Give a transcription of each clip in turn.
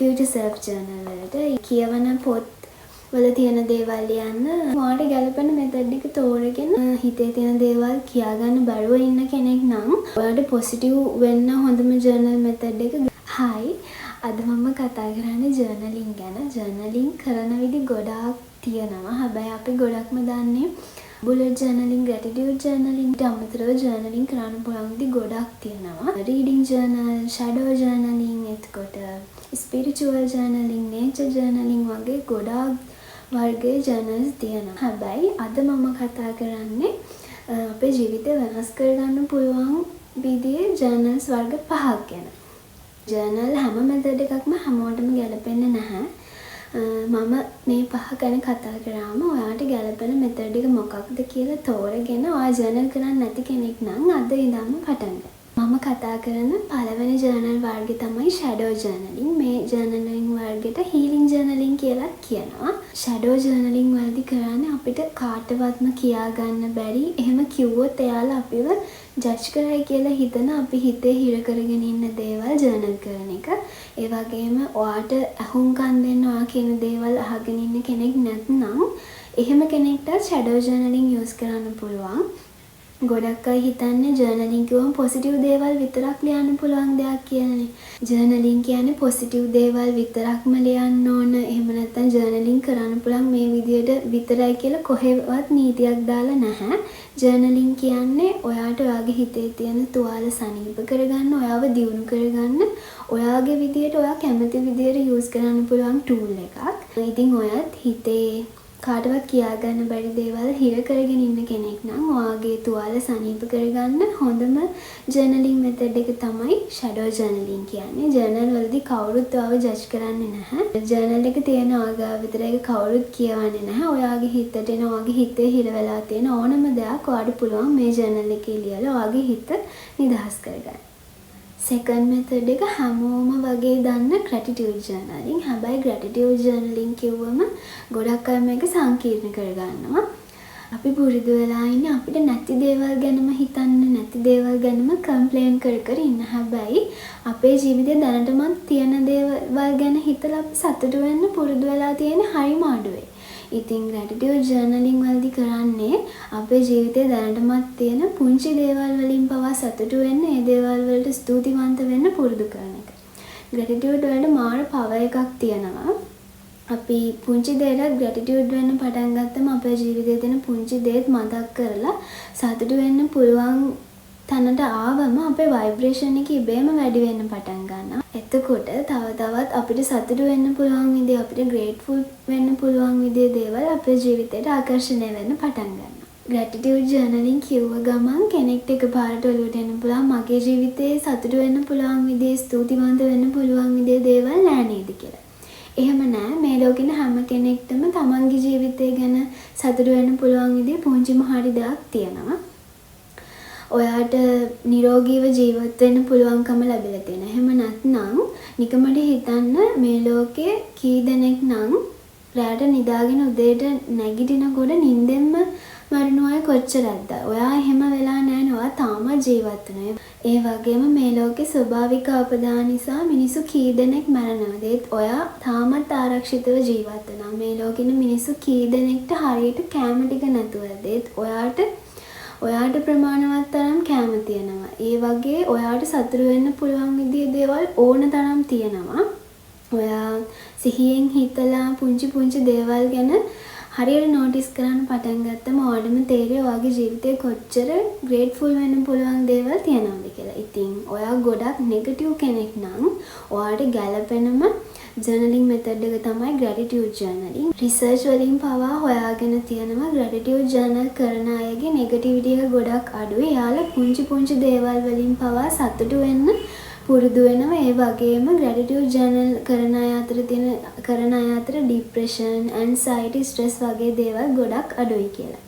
future self journal වලට කියවන පොත් වල තියෙන දේවල් ලියන්න ඔයාලට ගැළපෙන මෙතඩ් එක තෝරගෙන හිතේ තියෙන දේවල් කියාගන්න බැරුව ඉන්න කෙනෙක් නම් ඔයාලට පොසිටිව් වෙන්න හොඳම ජර්නල් මෙතඩ් එක. හයි, අද මම කතා කරන්නේ ජර්නලින් ගැන. ජර්නලින් කරන විදි ගොඩාක් තියෙනවා. හැබැයි අපි ගොඩක්ම දන්නේ බුලට් ජර්නලින්, ග්‍රැටිටියුඩ් ජර්නලින්, අමතරව ජර්නලින් කරන්න පුළුවන් විදි ගොඩක් තියෙනවා. රීඩින් ජර්නල්, ෂැඩෝ ජර්නලින්, එතකොට ස්පිරිචුවල් ජර්නලින්, නේචර් ජර්නලින් වගේ ගොඩාක් වර්ගයේ ජර්නල්ස් තියෙනවා. හැබැයි අද මම කතා කරන්නේ අපේ ජීවිතය වෙනස් කරගන්න පුළුවන් විදිහේ ජර්නල්ස් වර්ග 5ක් ගැන. ජර්නල් හැම මෙතඩ් එකක්ම හැමෝටම ගැලපෙන්නේ නැහැ. මම මේ 5 ගැන කතා කරාම ඔයාලට ගැලපෙන මෙතඩ් එක මොකක්ද කියලා තෝරගෙන ඔයා ජර්නල් කරන්නේ නැති කෙනෙක් නම් අද ඉඳන්ම පටන් ගන්න. මම කතා කරන පළවෙනි ජර්නල් වර්ගය තමයි ෂැඩෝ ජර්නලින්. මේ ජර්නලින් වර්ගයට හීලින් ජර්නලින් කියලා කියනවා. ෂැඩෝ ජර්නලින් වලදී කරන්නේ අපිට කාටවත්ම කියා ගන්න බැරි, එහෙම කිව්වොත් එයාලා අපිව ජජ් කරයි කියලා හිතන අපි හිතේ හිර කරගෙන ඉන්න දේවල් ජර්නල් කරන එක. ඒ වගේම ඔයාට අහුම්කම් දෙන්න ඔයා කියන දේවල් අහගෙන ඉන්න කෙනෙක් නැත්නම් එහෙම කෙනෙක්ට ෂැඩෝ ජර්නලින් යූස් කරන්න පුළුවන්. ගොඩක් අය හිතන්නේ ජර්නලින් කිව්වම පොසිටිව් දේවල් විතරක් ලියන්න පුළුවන් දෙයක් කියලානේ. ජර්නලින් කියන්නේ පොසිටිව් දේවල් විතරක්ම ලියන්න ඕන. එහෙම නැත්නම් ජර්නලින් කරන්න පුළුවන් මේ විදියට විතරයි කියලා කොහෙවත් නීතියක් දාලා නැහැ. ජර්නලින් කියන්නේ ඔයාට ඔයාගේ හිතේ තියෙන තුවාල සනීප කරගන්න, ඔයාව දියුණු කරගන්න, ඔයාගේ විදියට ඔයා කැමති විදියට යූස් කරන්න පුළුවන් ටූල් එකක්. ඉතින් ඔයත් හිතේ කාටවත් කියාගන්න බැරි දේවල් හිර කරගෙන ඉන්න කෙනෙක් නම් ඔයාගේ තුවාල සනීප කරගන්න හොඳම ජර්නලින් මෙතඩ් එක තමයි ෂැඩෝ ජර්නලින් කියන්නේ. ජර්නල් වලදී කවුරුත් ඔයාව ජජ් කරන්නේ නැහැ. ජර්නල් එක තියෙන ආගාව විතර ඒක කවුරුත් කියවන්නේ නැහැ. ඔයාගේ හිතට එන ඔයාගේ හිතේ හිර වෙලා තියෙන ඕනම දෙයක් ඔයාට පුළුවන් මේ ජර්නල් එකේ ලියලා ඔයාගේ හිත නිදහස් කරගන්න. සෙකන්ඩ් මෙතඩ් එක හැමෝම වගේ දන්න ග්‍රැටිටියුඩ් ජර්නලින්. හැබැයි ග්‍රැටිටියුඩ් ජර්නලින් කිව්වම ගොඩක් අය මේක සංකීර්ණ කරගන්නවා. අපි පුරුදු වෙලා ඉන්නේ අපිට නැති දේවල් ගැනම හිතන්න, නැති දේවල් ගැනම කම්ප්ලේන් කර ඉන්න. හැබැයි අපේ ජීවිතේ දැනටමත් තියෙන දේවල් ගැන හිතලා අපි සතුටු වෙන්න පුරුදු වෙලා තියෙන හරිම අඩුවේ. ඉතින් ග්‍රැටිටියුඩ් ජර්නලින් වලදී කරන්නේ අපේ ජීවිතේ දැනටමත් තියෙන පුංචි දේවල් වලින් පවා සතුටු වෙන්න, ඒ දේවල් වලට ස්තුතිවන්ත වෙන්න පුරුදු කරන එක. ග්‍රැටිටියුඩ් වලට මාර පවර් එකක් තියෙනවා. අපි පුංචි දෙයකට ග්‍රැටිටියුඩ් වෙන්න පටන් ගත්තම අපේ ජීවිතේ තියෙන පුංචි දේත් මතක් කරලා සතුටු වෙන්න පුළුවන් තැනට ආවම අපේ ভাইබ්‍රේෂන් එක ඉබේම වැඩි වෙන්න පටන් ගන්නවා. එතකොට තව තවත් අපිට සතුටු වෙන්න පුළුවන් විදිහ, අපිට ග්‍රේට්ෆුල් වෙන්න පුළුවන් විදිහේ දේවල් අපේ ජීවිතේට ආකර්ෂණය වෙන්න පටන් ගන්නවා. ග්‍රැටිටියුඩ් ජර්නලින් කිව්ව ගමන් කෙනෙක්ට එකපාරට ඔලුවට එන්න පුළුවන් මගේ ජීවිතේ සතුටු වෙන්න පුළුවන් විදිහේ, ස්තුතිවන්ත වෙන්න පුළුවන් විදිහේ දේවල් නෑ නේද කියලා. එහෙම නෑ. මේ ලෝකෙන හැම කෙනෙක්ටම තමන්ගේ ජීවිතය ගැන සතුටු වෙන්න පුළුවන් විදිහේ පුංචිම හරි දෙයක් තියෙනවා. ඔයාට නිරෝගීව ජීවත් වෙන්න පුළුවන්කම ලැබිලා තියෙනවා. එහෙම නැත්නම් නිකමට හිතන්න මේ ලෝකේ කී දෙනෙක් නම් රාට නිදාගෙන උදේට නැගිටිනකොට නිින්දෙන්ම මරණ අය කොච්චරක්ද? ඔයා එහෙම වෙලා නැහැ. ඔයා තාමත් ජීවත් වෙනවා. ඒ වගේම මේ ලෝකේ ස්වභාවික ආපදා නිසා මිනිස්සු කී දෙනෙක් මරනවද? ඒත් ඔයා තාමත් ආරක්ෂිතව ජීවත් වෙනවා. මේ ලෝකෙන මිනිස්සු කී දෙනෙක්ට හරියට කැම ටික නැතුවද? ඒත් ඔයාට ප්‍රමාණවත් තරම් කැම තියෙනවා. ඒ වගේ ඔයාට සතුටු වෙන්න පුළුවන් විදිහේ දේවල් ඕන තරම් තියෙනවා. ඔයා සිහියෙන් හිතලා පුංචි දේවල් ගැන හරියට නෝටිස් කරන්න පටන් ගත්තම ඔයාටම තේරෙයි ඔයාගේ ජීවිතේ කොච්චර ග්‍රේට්ෆුල් වෙන්න පුළුවන් දේවල් තියෙනවද කියලා. ඉතින් ඔයා ගොඩක් නෙගටිව් කෙනෙක් නම් ඔයාට ගැළපෙනම ජර්නලින් මෙතඩ් එක තමයි ග්‍රැටිටියුඩ් ජර්නලින්. රිසර්ච් වලින් පවා හොයාගෙන තියෙනවා ග්‍රැටිටියුඩ් ජර්නල් කරන අයගේ නෙගටිවිටි එක ගොඩක් අඩුයි. එයාලා පුංචි දේවල් වලින් පවා සතුටු වෙන්න පුරුදු වෙනවා. ඒ වගේම ග්‍රැටිටියුඩ් ජර්නල් කරන අය අතර ડિප්‍රෙෂන්, ඇන්සයිටි, ස්ට්‍රෙස් වගේ දේවල් ගොඩක් අඩුයි කියලා.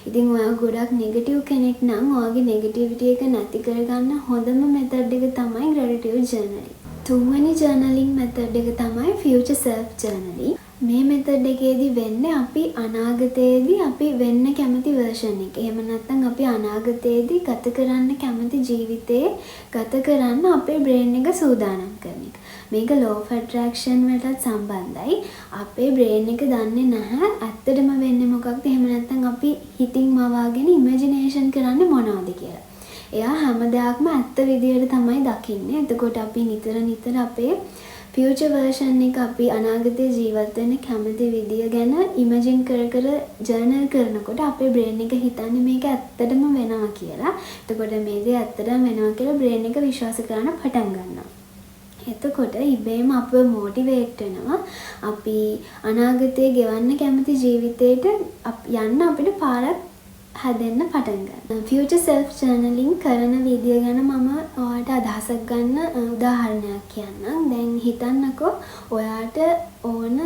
ඉතින් ඔයා ගොඩක් නෙගටිව් කෙනෙක් නම් ඔයාගේ නෙගටිවිටි එක නැති කරගන්න හොඳම මෙතඩ් එක තමයි ග්‍රැටිටියුඩ් ජර්නලින්. තුන්වෙනි ජර්නලින් මෙතඩ් එක තමයි ෆියුචර් සෙල්ෆ් ජර්නලින්. මේ මෙතඩ් එකේදී වෙන්නේ අපි අනාගතයේදී අපි වෙන්න කැමති version එක. එහෙම නැත්නම් අපි අනාගතයේදී ගත කරන්න කැමති ජීවිතේ ගත කරන්න අපේ brain එක සූදානම් කරන එක. මේක law of attraction වලටත් සම්බන්ධයි. අපේ brain එක දන්නේ නැහැ ඇත්තටම වෙන්නේ මොකක්ද, එහෙම නැත්නම් අපි හිතින් මවාගෙන imagination කරන්නේ මොනවද කියලා. එයා හැම දෙයක්ම ඇත්ත විදියට තමයි දකින්නේ. එතකොට අපි නිතර අපේ future version එක අපි අනාගතයේ ජීවත් වෙන්න කැමති විදිය ගැන imagine කර journal කරනකොට අපේ brain එක හිතන්නේ මේක ඇත්තටම වෙනවා කියලා. එතකොට මේ දේ ඇත්තටම වෙනවා කියලා brain එක විශ්වාස කරන්න පටන් ගන්නවා. එතකොට ඉබේම අපව motivate වෙනවා අපි අනාගතයේ ගෙවන්න කැමති ජීවිතේට යන්න අපිට පාරක් හදන්න පටන් ගන්න. future self journaling කරන විදිය ගැන මම ඔයාලට අදහසක් ගන්න උදාහරණයක් කියන්නම්. දැන් හිතන්නකෝ ඔයාට ඕන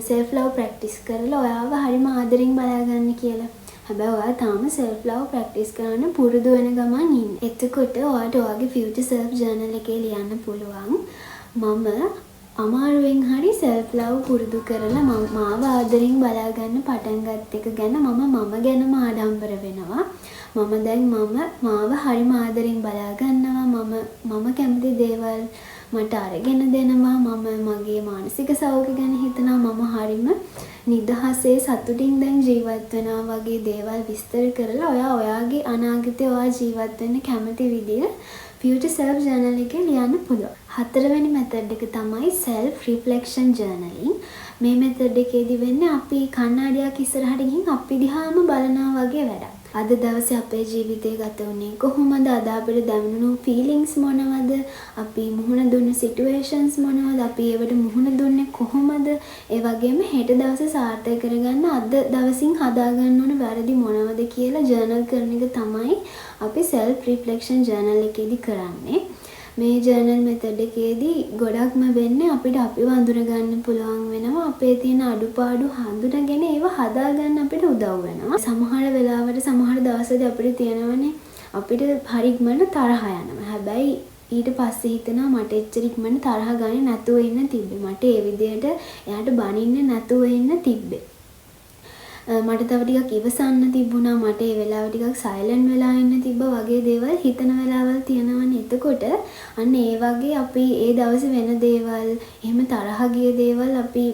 self love practice කරලා ඔයාව හරිම ආදරෙන් බලාගන්න කියලා. හැබැයි ඔයා තාම self love practice කරන්න පුරුදු වෙන ගමන් ඉන්නේ. එතකොට ඔයාට ඔයාගේ future self journal එකේ ලියන්න පුළුවන් මම අමාරුවෙන් හරි self love පුරුදු කරලා මාව ආදරෙන් බලාගන්න පටන් ගත්ත එක ගැන මම ගැනම ආඩම්බර වෙනවා. මම දැන් මාව හරිම ආදරෙන් බලා ගන්නවා. මම කැමති දේවල් මට අරගෙන දෙනවා. මම මගේ මානසික සෞඛ්‍ය ගැන හිතනවා. මම හරිම නිදහසේ සතුටින් දැන් ජීවත් වෙනවා වගේ දේවල් විස්තර කරලා ඔයාගේ අනාගතේ ඔයා ජීවත් වෙන්න කැමති විදිය future self journal එකේ ලියන්න පුළුවන්. හතරවෙනි method එක තමයි self reflection journaling. මේ method එකේදී වෙන්නේ අපි කණ්ණාඩියක් ඉස්සරහට ගිහින් අපි දිහාම බලනවා වගේ වැඩක්. අද දවසේ අපේ ජීවිතේ ගත වුණේ කොහොමද? අද අපිට දැනුණු feelings මොනවද? අපි මුහුණ දුන්න situations මොනවද? අපි ඒවට මුහුණ දුන්නේ කොහොමද? ඒ වගේම හෙට දවසේ සාර්ථක කරගන්න අද දවසින් හදාගන්න ඕන වැරදි මොනවද කියලා journal කරන එක තමයි අපි self reflection journal එකේදී කරන්නේ. මේ journal method එකේදී ගොඩක්ම වෙන්නේ අපිට අපිව අඳුරගන්න පුළුවන් වෙනවා. අපේ තියෙන අඩුපාඩු හඳුනගෙන ඒව හදාගන්න අපිට උදව් වෙනවා. සමහර වෙලාවට සමහර දවස්වලදී අපිට තියෙනවනේ අපිට හරි ඉක්මනට තරහ යනවා. හැබැයි ඊට පස්සේ හිතනවා මට එච්චර ඉක්මනට තරහ ගන්නේ නැතුව ඉන්න තිබ්බේ. මට ඒ විදිහට එයාට බනින්න නැතුව ඉන්න තිබ්බේ. මට තව ටිකක් ඉවසන්න තිබුණා. මට ඒ වෙලාව ටිකක් සයිලන්ට් වෙලා ඉන්න තිබ්බා වගේ දේවල් හිතන වෙලාවල් තියෙනවනේ. එතකොට අන්න ඒ වගේ අපි ඒ දවසේ වෙන දේවල්, එහෙම තරහ ගිය දේවල් අපි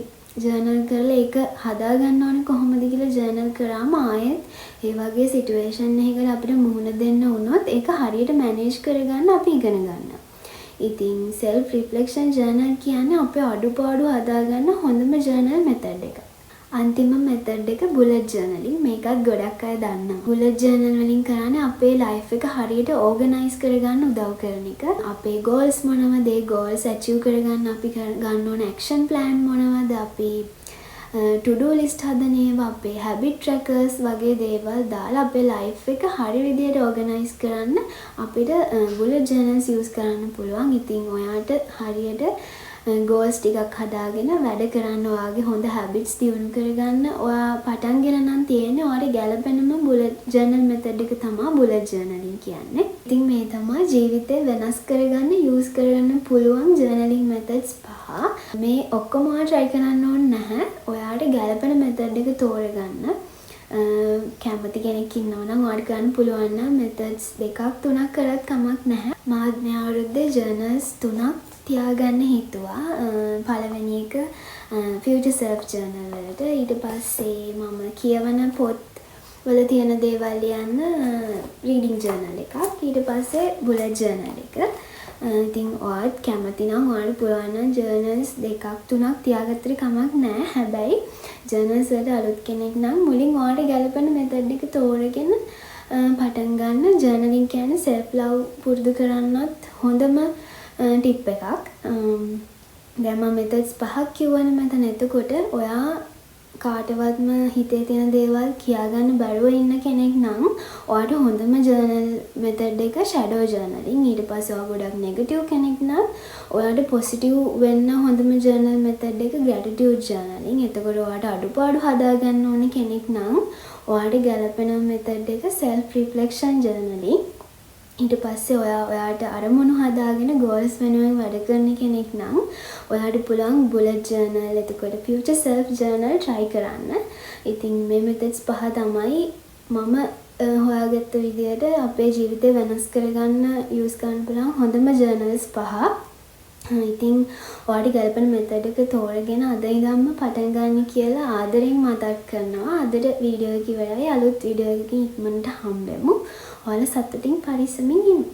ජර්නල් කරලා ඒක හදා ගන්න ඕනේ කොහොමද කියලා ජර්නල් කරාම ආයෙත් ඒ වගේ සිටුේෂන් එකකට අපිට මුහුණ දෙන්න වුණොත් ඒක හරියට මැනේජ් කරගන්න අපි ඉගෙන ගන්නවා. ඉතින් self reflection journal කියන්නේ අපේ අඩුපාඩු හදාගන්න හොඳම journal method එක. අන්තිම method එක bullet journaling. මේකත් ගොඩක් අය දන්නවා. bullet journal වලින් කරන්නේ අපේ life එක හරියට organize කරගන්න උදව් කරන එක. අපේ goals මොනවද? ඒ goals achieve කරගන්න අපි ගන්න ඕන action plan මොනවද? අපි to do list හදන ඒවා, අපේ habit trackers වගේ දේවල් දාලා අපේ life එක හරි විදියට organize කරන්න අපිට bullet journals use කරන්න පුළුවන්. ඉතින් ඔයාට හරියට goals ටිකක් හදාගෙන වැඩ කරන්න, ඔයාගේ හොඳ habits දියුණු කරගන්න ඔයා පටන්ගෙන නම් තියෙන්නේ. ඔයාට ගැළපෙනම bullet journal method එක තමයි bullet journaling කියන්නේ. ඉතින් මේ තමයි ජීවිතේ වෙනස් කරගන්න use කරගන්න පුළුවන් journaling methods 5. මේ ඔක්කොම ඔයා try කරන්න ඕනේ නැහැ. ඔයාට ගැළපෙන method එක තෝරගන්න. කැමති කෙනෙක් ඉන්නවා නම් ඔයාලට කරන්න පුළුවන් නම් methods 2-3 කරත් කමක් නැහැ. මාත් මේ අවුරුද්දේ journals 3ක් තියාගන්න හිතුවා. පළවෙනි එක future self journal වලට, ඊට පස්සේ මම කියවන පොත් වල තියෙන දේවල් ලියන්න reading journal එකක්, ඊට පස්සේ bullet journal එක. ඉතින් ඔයාත් කැමති නම් ඔයාලට පුළුවන් නම් journals 2-3ක් තියාගත්තට කමක් නැහැ. හැබැයි journals වලට අලුත් කෙනෙක් නම් මුලින් ඔයාලට ගැළපෙන method එක තෝරගෙන පටන් ගන්න. journaling කියන්නේ self love පුරුදු කරන්නත් හොඳම ටිප් එකක්. දැන් මම methods 5ක් කියවනේ මෙතන. එතකොට ඔයා කාටවත්ම හිතේ තියෙන දේවල් කියාගන්න බැරුව ඉන්න කෙනෙක් නම් ඔයාට හොඳම journal method එක shadow journaling. ඊට පස්සේ ඔයා ගොඩක් negative කෙනෙක් නම් ඔයාට positive වෙන්න හොඳම journal method එක gratitude journaling. එතකොට ඔයාට අඩුපාඩු හදාගන්න ඕන කෙනෙක් නම් ඔයාට ගැළපෙන method එක self reflection journaling. ඊට පස්සේ ඔයාට අරමුණු හදාගෙන goals වෙනුවෙන් වැඩ කරන කෙනෙක් නම් ඔයාට පුළුවන් bullet journal, එතකොට future self journal try කරන්න. ඉතින් මේ methods 5 තමයි මම හොයාගත්ත විදිහට අපේ ජීවිතේ වෙනස් කරගන්න use කරන්න පුළුවන් හොඳම journals 5. ඉතින් ඔයාලට ගැලපෙන මෙතඩ් එක තෝරගෙන අද ඉඳන්ම පටන් ගන්න කියලා ආදරෙන් මතක් කරනවා. අදට වීඩියෝ එක ඉවරයි. අලුත් වීඩියෝ එකකින් ඉක්මනට හම්බෙමු. ඔයාලා සතුටින් පරිස්සමින් ඉන්න.